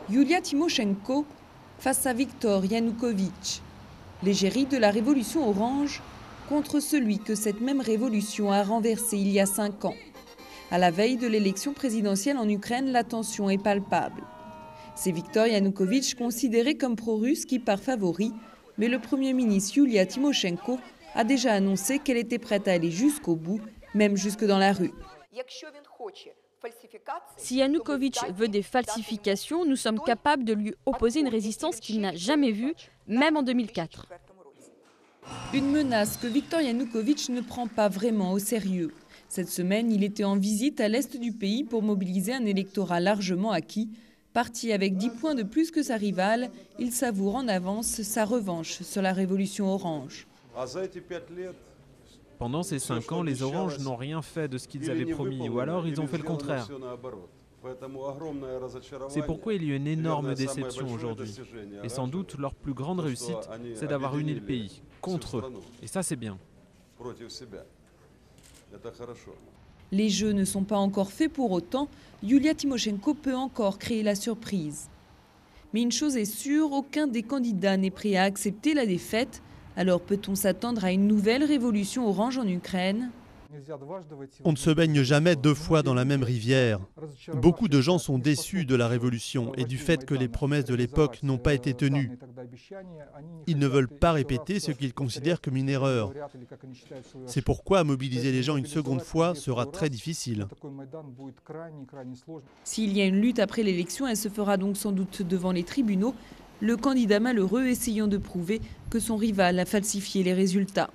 Yulia Tymoshenko face à Viktor Yanukovych, l'égérie de la révolution orange contre celui que cette même révolution a renversé il y a 5 ans. À la veille de l'élection présidentielle en Ukraine, la tension est palpable. C'est Viktor Yanukovych considéré comme pro-russe qui part favori, mais le Premier ministre Yulia Tymoshenko a déjà annoncé qu'elle était prête à aller jusqu'au bout, même jusque dans la rue. Si Yanukovych veut des falsifications, nous sommes capables de lui opposer une résistance qu'il n'a jamais vue, même en 2004. Une menace que Viktor Yanukovych ne prend pas vraiment au sérieux. Cette semaine, il était en visite à l'est du pays pour mobiliser un électorat largement acquis. Parti avec 10 points de plus que sa rivale, il savoure en avance sa revanche sur la révolution orange. Pendant ces 5 ans, les Oranges n'ont rien fait de ce qu'ils avaient promis, ou alors ils ont fait le contraire. C'est pourquoi il y a une énorme déception aujourd'hui. Et sans doute, leur plus grande réussite, c'est d'avoir uni le pays, contre eux. Et ça, c'est bien. Les jeux ne sont pas encore faits pour autant. Yulia Tymoshenko peut encore créer la surprise. Mais une chose est sûre, aucun des candidats n'est prêt à accepter la défaite. Alors peut-on s'attendre à une nouvelle révolution orange en Ukraine ? On ne se baigne jamais 2 fois dans la même rivière. Beaucoup de gens sont déçus de la révolution et du fait que les promesses de l'époque n'ont pas été tenues. Ils ne veulent pas répéter ce qu'ils considèrent comme une erreur. C'est pourquoi mobiliser les gens une seconde fois sera très difficile. S'il y a une lutte après l'élection, elle se fera donc sans doute devant les tribunaux. Le candidat malheureux essayant de prouver que son rival a falsifié les résultats.